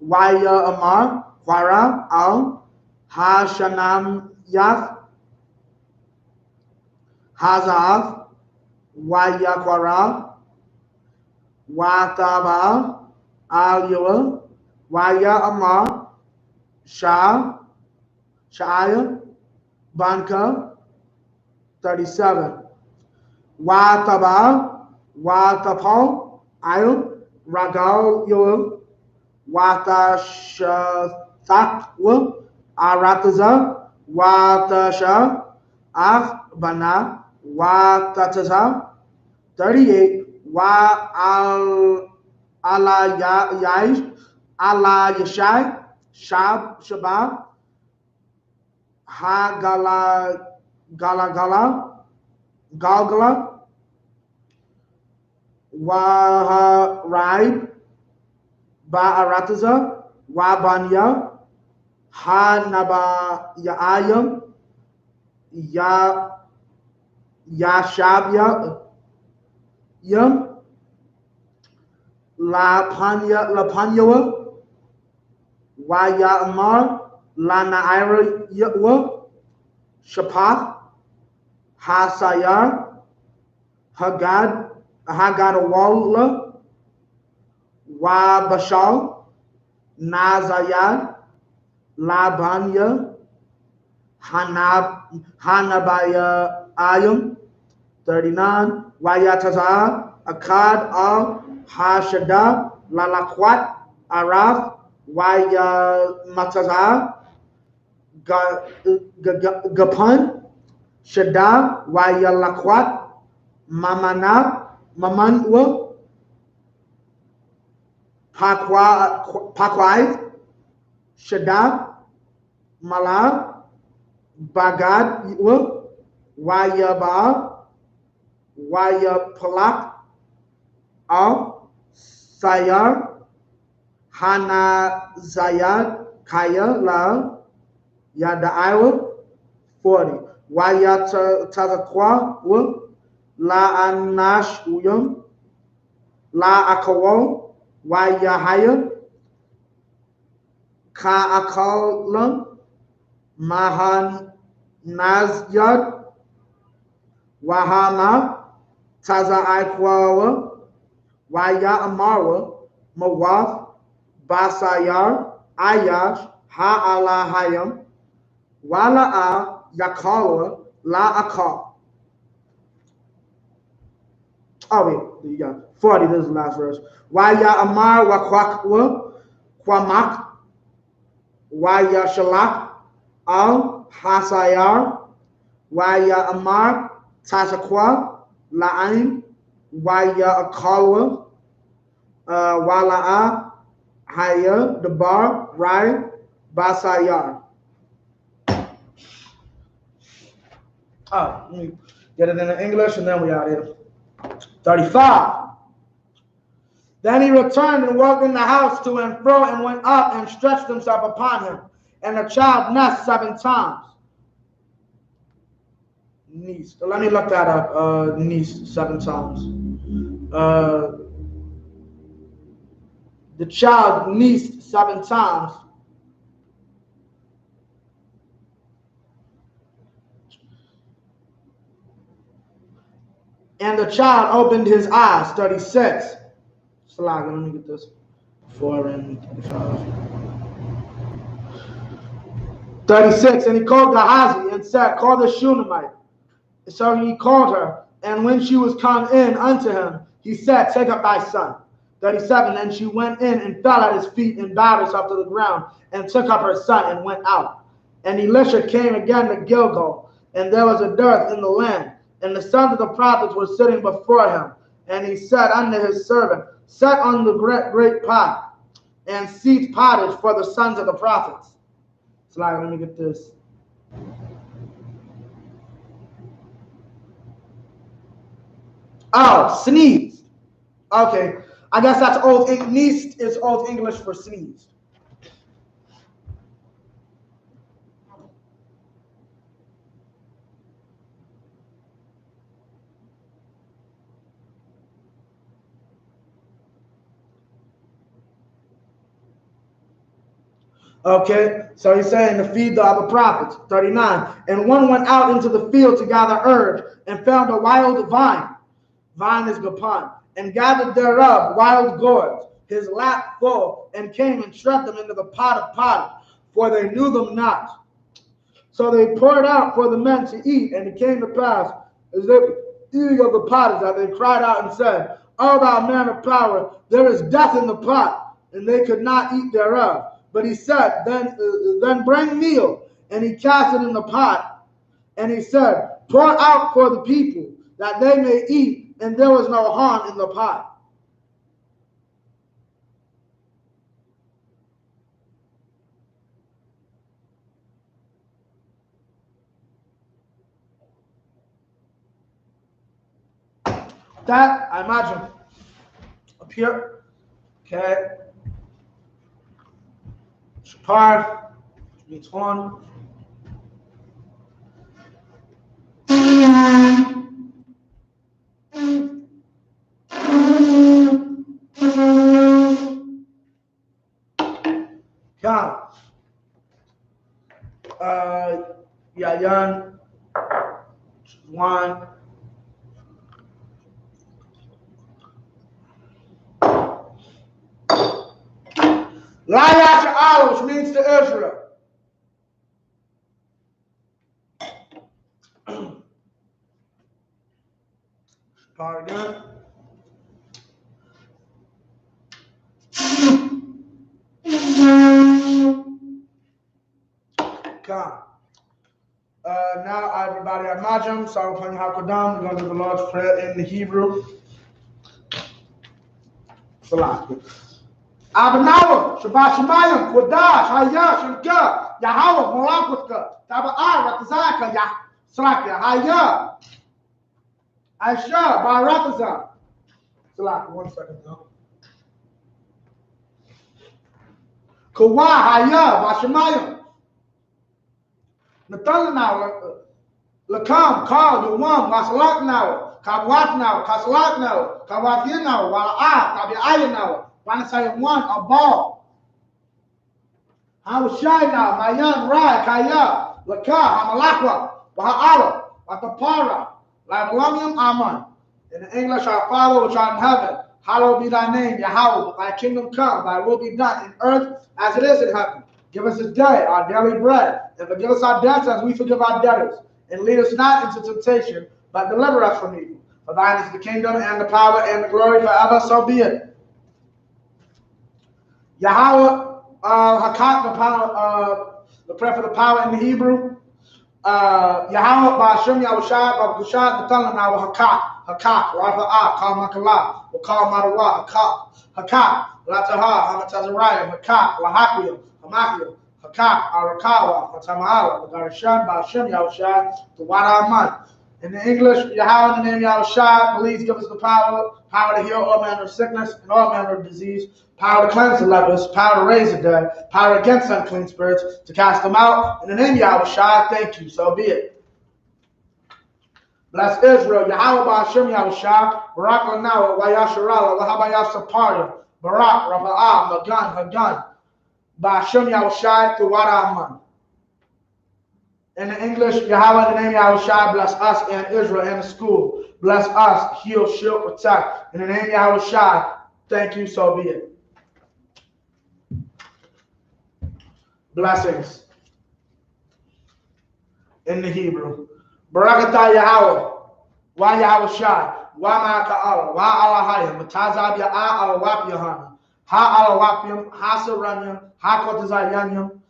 Amar, Quara, Al, Hashanam Yath, Hazav, Yakwara, Wataba, Al Yua, Amar, Sha'aya, Banka, 37. Wataba, Watapal, Ayub, Ragal Yul, Watashathakwa, Arataza, Watasha, Af Bana, Watataza, 38. Wa Ala Yashai, Shabab, Ha Galgala, Waharaib, Ba'arataza, Wabanya, Ha Nabayayam, Yashabya, Yam, La Panyawa, Amar, La Naira Ywa, Shapath, Hasayar, Hagadawala, Bashal, Nazayad, Labanya, Hanabaya Ayam, 39, Wayataza, Akkad al Hashada, Lalakwat, Araf, Mataza, Gapan, Shada, Lakwat, Mamanwa, Pakwai, Shada, Mala, Bagad, Wayaba, Palak, Al, Sayar, Hana Zayad, Kaya, La, Yadaiwa, 40. Tazakwa, La Anash Uyum, La Akawo, Yahaya, Ka Akalam, Mahan Nazyad, Wahama, Taza Aikwawa, Amara, Mawaf, Basayar, Ayash, Ha'alahayam, Wala'a, Yakala, La Akal. Oh, wait, you got 40, this is the last verse. Amar, Wakwakwa, Kwamak, Shalak, Al, Hasayar, Amar, Tasakwa, La'ain, Akalwa, Wala'a, Haya, Dabar, Rai, Basayar. Let me get it in English and then we out here. 35. Then he returned and walked in the house to and fro and went up and stretched himself upon him. And the child nursed 7 times. Niece. Let me look that up. Niece 7 times. The child nieced 7 times. And the child opened his eyes. 36. Let me get this. 4 and 35. 36. And he called Gehazi and said, call the Shunammite. So he called her, and when she was come in unto him, he said, take up thy son. 37. And she went in and fell at his feet and bowed herself to the ground and took up her son and went out. And Elisha came again to Gilgal, and there was a dearth in the land. and the sons of the prophets were sitting before him. And he said unto his servant, set on the great pot, and seethe pottage for the sons of the prophets. Slide, let me get this. Oh, sneezed. Okay, I guess that's Old English. Is Old English for sneezed. Okay, so he's saying to feed the other prophets. 39. And one went out into the field to gather herbs, and found a wild vine. Vine is gapon. And gathered thereof wild gourds, his lap full, and came and shred them into the pot of pottage, for they knew them not. So they poured out for the men to eat, and it came to pass, as they were eating of the pottage, that they cried out and said, O thou man of power, there is death in the pot, and they could not eat thereof. But he said, then bring meal. And he cast it in the pot. And he said, pour out for the people, that they may eat. And there was no harm in the pot. That, I imagine, up here, okay. Shapar means horn. Count. Yayan. One. YAHANNA, which means to Israel. Part again. Come. Now everybody at Majam, so I'm playing Hakodam. We're going to do the Lord's Prayer in the Hebrew. Salam. Abanawa, Shabbat Shemayim, Kodash, Hayah, Shemka, Yahawah, Morakutka, Taba'ar, Ratazaka, Yah, Slakia, Hayah, I.S.U.P.K, Baratazah. Slakia, 1 second now. Kawa, Hayah, Bashemayim. Natalanawa, Lakam, Kal, Yuwam, Masalaknawa, Kabwatnawa, Kasalaknawa, Kawathinawa, Wala'ah, Tabi'ayanawa. Wanasay one, a ball. Hawashayna, Mayan, Rai, Kaya, Laka, Hamalakwa, Baha'ala, Watapara, Labalamium, Aman. In English, our Father which art in heaven, hallowed be thy name, Yahweh. Thy kingdom come, thy will be done in earth as it is in heaven. Give us this day our daily bread, and forgive us our debts as we forgive our debtors. And lead us not into temptation, but deliver us from evil. For thine is the kingdom, and the power, and the glory forever, so be it. Yahweh, Hakak, the prayer for the power in the Hebrew. Yahweh, Ba'ashem, Yahushua, Babushad, the Talanawa, Hakak, Rafa'ah, Kal Makalah, Wakal Marawa, Hakak, Lataha, Hamatazariah, Hakak, Lahakia, Hamakia, Hakak, Arakawa, Hatamala, the Garishan, Ba'ashem, Yahushua, the Wadaman. In the English, Yahweh, in the name Yahushua, please give us the power to heal all manner of sickness and all manner of disease, power to cleanse the lepers, power to raise the dead, power against unclean spirits, to cast them out. In the name Yahushua, thank you, so be it. Bless Israel, Yahweh Ba'ashem Yahushua, Barak Lanawa, Wayasharala, Wahabayasapaya, Barak, Rafa'ah, Magan, Hagan, Ba'ashem Yahushua, Tuwara. In the English, Yahweh, in the name Yahushua, bless us and Israel and the school. Bless us, heal, shield, protect. In the name Yahushua, thank you, so be it. Blessings in the Hebrew. Barakatah Yahweh, Wa Yahushua, Wa Ma'aka'ala, Wa Alahayim, Matazab Ya'ah Alawap Yahanna, Ha Alawapim, Ha Saranyam, Ha Kotazayanyam,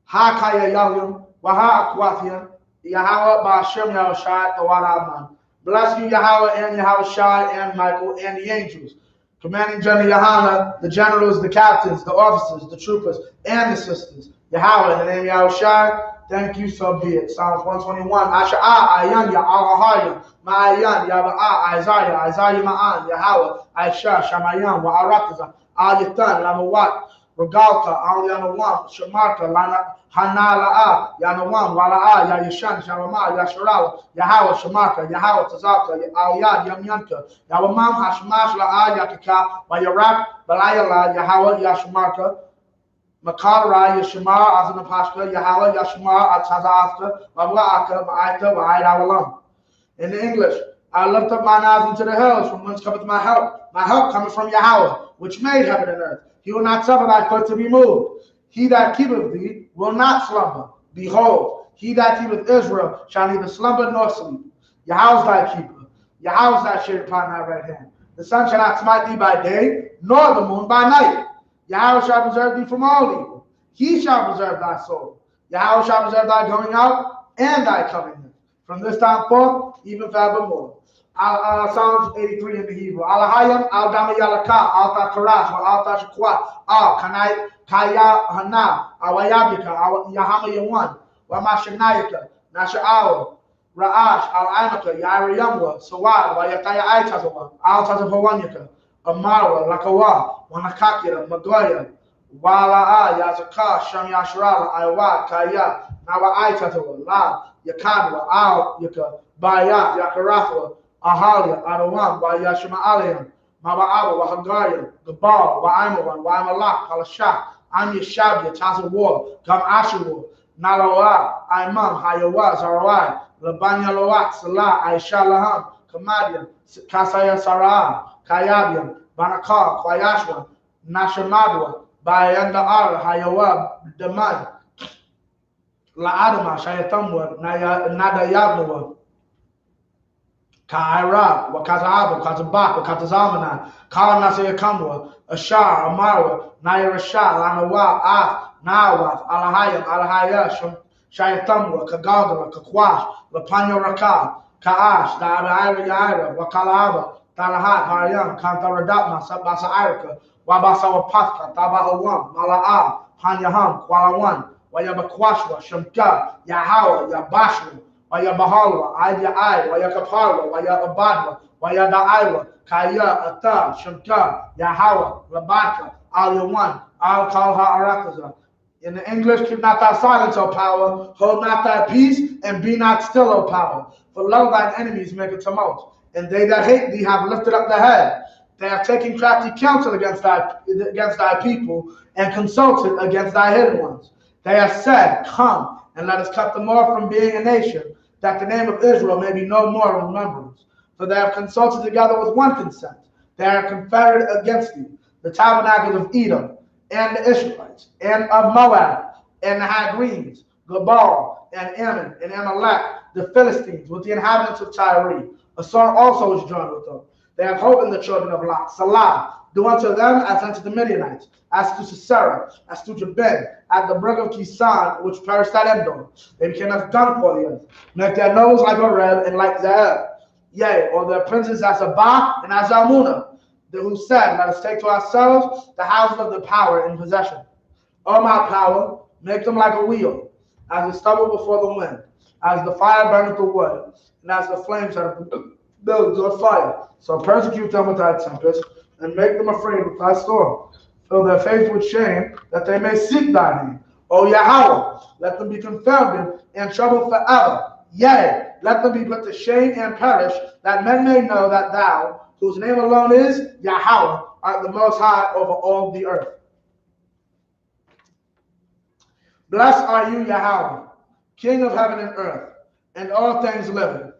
Ha Kayayayim, Waha Akwathian, Yahweh Ba'ashem Yahushua, the Wadaman. Bless you, Yahweh and Yahweh Shai and Michael and the angels. Commanding General Yahanna, the generals, the captains, the officers, the troopers, and the sisters. Yahweh, in the name of Yahweh Shai, thank you, so be it. Psalms 121. Asha'ah, Ayan, Ya'ahaya, Ma'ayan, Yaba'ah, Isaiah Ma'an, Yahweh, Aisha, Shamayan, Wa'arataza, Al-Yatan, Lamawat, Regalta, Al-Yanawam, Shamarta, Hanala'a, Yanawam, Wala'a, Yayishan, Shamama, Yasharala, Yahweh, Shamarta, Yahweh, Tazaka, Al-Yad, Yamyanka, Yawamam, Hashmash, La'a, Yakaka, Bayarak, Balayala, Yahweh, Yashamarta, Makara, Yashmar, Azanapashka, Yahweh, Yashmar, Atazasta, Mawa'aka, Ma'aita, Wa'aid, in the English, I lift up mine eyes into the hills, from whence cometh my help. My help cometh from Yahweh, which made heaven and earth. He will not suffer thy foot to be moved. He that keepeth thee will not slumber. Behold, he that keepeth Israel shall neither slumber nor sleep. Yahweh's thy keeper. Yahweh's thy shade upon thy right hand. The sun shall not smite thee by day, nor the moon by night. Yahweh shall preserve thee from all evil. He shall preserve thy soul. Yahweh shall preserve thy going out and thy coming in, from this time forth, even forevermore. Psalms 83 in the Hebrew. Alahayam, Al-Dama Yalaka, Alta Karash, Alta Shakwa, Al Kaya Hana, Awayabika, Yahama Yawan, Wamashanayaka, Nasha'awa, Ra'ash, Al-Aimaka, Yairi Yamwa, Sawad, Wayataya Aitazawa, Al-Tazapawanyaka, Amara, Lakawa, Wanakakira, Magoya, Wala'a, Yazaka, Sham Yashrala, Iwa, Kaya, Nawa Aitazawa, La, Yakadwa, Al Yaka, Baya, Yakarathwa, Ahalia, Adawam, Wayashima Aliam, Maba'aba, Wahagaya, Gabal, Waimawan, Waimalak, Halashak, Am Yashabia, Tazawar, Gam Ashawar, Nalawa, Imam, Hayawa, Zarawai, Labanya Lawat, Salah, Aishalaham, Kamadian, Kasaya Sarah, Kayabian, Banakar, Kwayashwan, Nashamadwa, Bayanda Ar, Hayawa, Daman, La Adama, Shayatamwa, Nada Yabnawa, Kaira, Wakazaba, Kazabak, Wakazamana, Kala Nasayakamwa, Ashar, Amarwa, Nayarasha, Lanawa, Ah, Nawath, Alahayam, Alahaya, Shayatamwa, Kagagara, Kakwash, Lapanya Raka, Kaash, Daira Yaira, Wakalava, Talahat, Haryam, Kantaradapma, Sabasa Irika, Wabasa Wapatka, Tabahawam, Mala'a, Hanyaham, Kwalawan, Wayabakwashwa, Shamka, Yahawa, Yabashwa, Wayabahalwa, Ayai, Wayakaparwa, Wayabadwa, Wayadaiwa, Kaya, Ata, Shamka, Yahawa, Labaka, Al-Yawan, Al-Kalha Arakaza. In the English, keep not thy silence, O power, hold not thy peace, and be not still, O power. For love thine enemies make a tumult, and they that hate thee have lifted up their head. They have taken crafty counsel against thy people, and consulted against thy hidden ones. They have said, come, and let us cut them off from being a nation, that the name of Israel may be no more in remembrance. For they have consulted together with one consent. They are confederate against thee, the tabernacles of Edom, and the Israelites, and of Moab, and the Hagrenes, Gabal, and Ammon, and Amalek, the Philistines, with the inhabitants of Tyre. Asar also is joined with them. They have hope in the children of Lot. Salah, do unto them as unto the Midianites, as to Sisera, as to Jabin, at the brook of Kisan, which perished at Endor. They became as dung for the earth, make their nose like a red and like Zeeb. Yea, or their princes as Abah and as Almunah, who said, let us take to ourselves the houses of the power in possession. O my power, make them like a wheel, as a stubble before the wind, as the fire burneth the wood, and as the flames are builds of fire. So persecute them with thy tempest, and make them afraid with thy storm. Fill their face with shame, that they may seek thy name. O Yahweh, let them be confounded and troubled forever. Yea, let them be put to shame and perish, that men may know that thou, whose name alone is Yahweh, art the most high over all the earth. Blessed are you, Yahweh, King of heaven and earth, and all things living.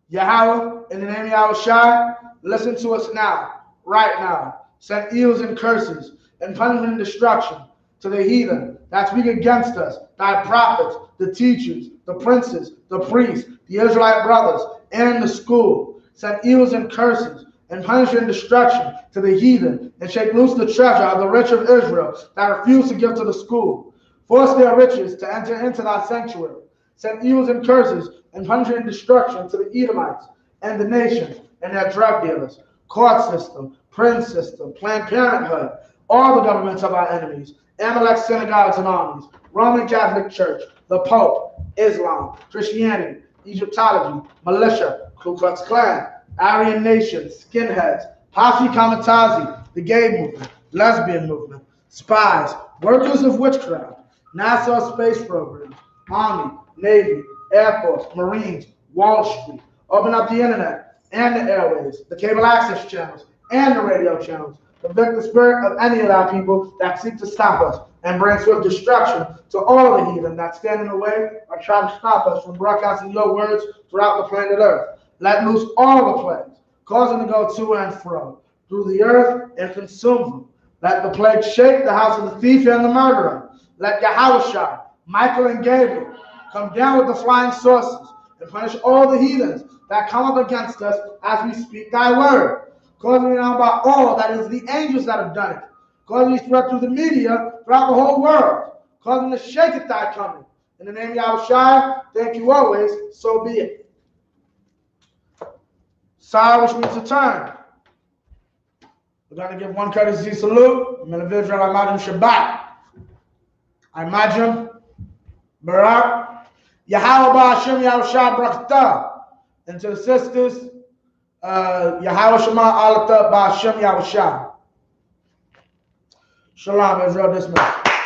Yahweh, in the name of Yahweh Shai, listen to us now, right now. Send evils and curses, and punishment and destruction to the heathen that speak against us, thy prophets, the teachers, the princes, the priests, the Israelite brothers, and the school. Send evils and curses, and punishment and destruction to the heathen, and shake loose the treasure of the rich of Israel that refuse to give to the school. Force their riches to enter into thy sanctuary. Send evils and curses, and punishment and destruction to the Edomites, and the nations and their drug dealers, court system, prison system, Planned Parenthood, all the governments of our enemies, Amalek synagogues and armies, Roman Catholic Church, the Pope, Islam, Christianity, Egyptology, militia, Ku Klux Klan, Aryan Nation, skinheads, Posse Kamikaze, the gay movement, lesbian movement, spies, workers of witchcraft, NASA space programs, Army, Navy, Air Force, Marines, Wall Street, open up the internet and the airways, the cable access channels and the radio channels, convict the spirit of any of our people that seek to stop us and bring swift destruction to all the heathen that stand in the way or try to stop us from broadcasting your words throughout the planet Earth. Let loose all the plagues, cause them to go to and fro through the earth and consume them. Let the plague shake the house of the thief and the murderer. Let Yahushua, Michael, and Gabriel come down with the flying saucers and punish all the heathens that come up against us as we speak thy word. Cause me down by all that is the angels that have done it. Cause me spread through the media throughout the whole world. Cause them to shake at thy coming. In the name of Yahushua, thank you always, so be it. Sar, which means to turn. We're going to give one courtesy salute. Men of Israel, Imajim Shabbat. Imajim Barak. Yahweh Ba'ashem Yahushua Brakta. And to the sisters, Yahweh Shema Alata Ba'ashem Yahushua. Shalom, Israel, dismissed.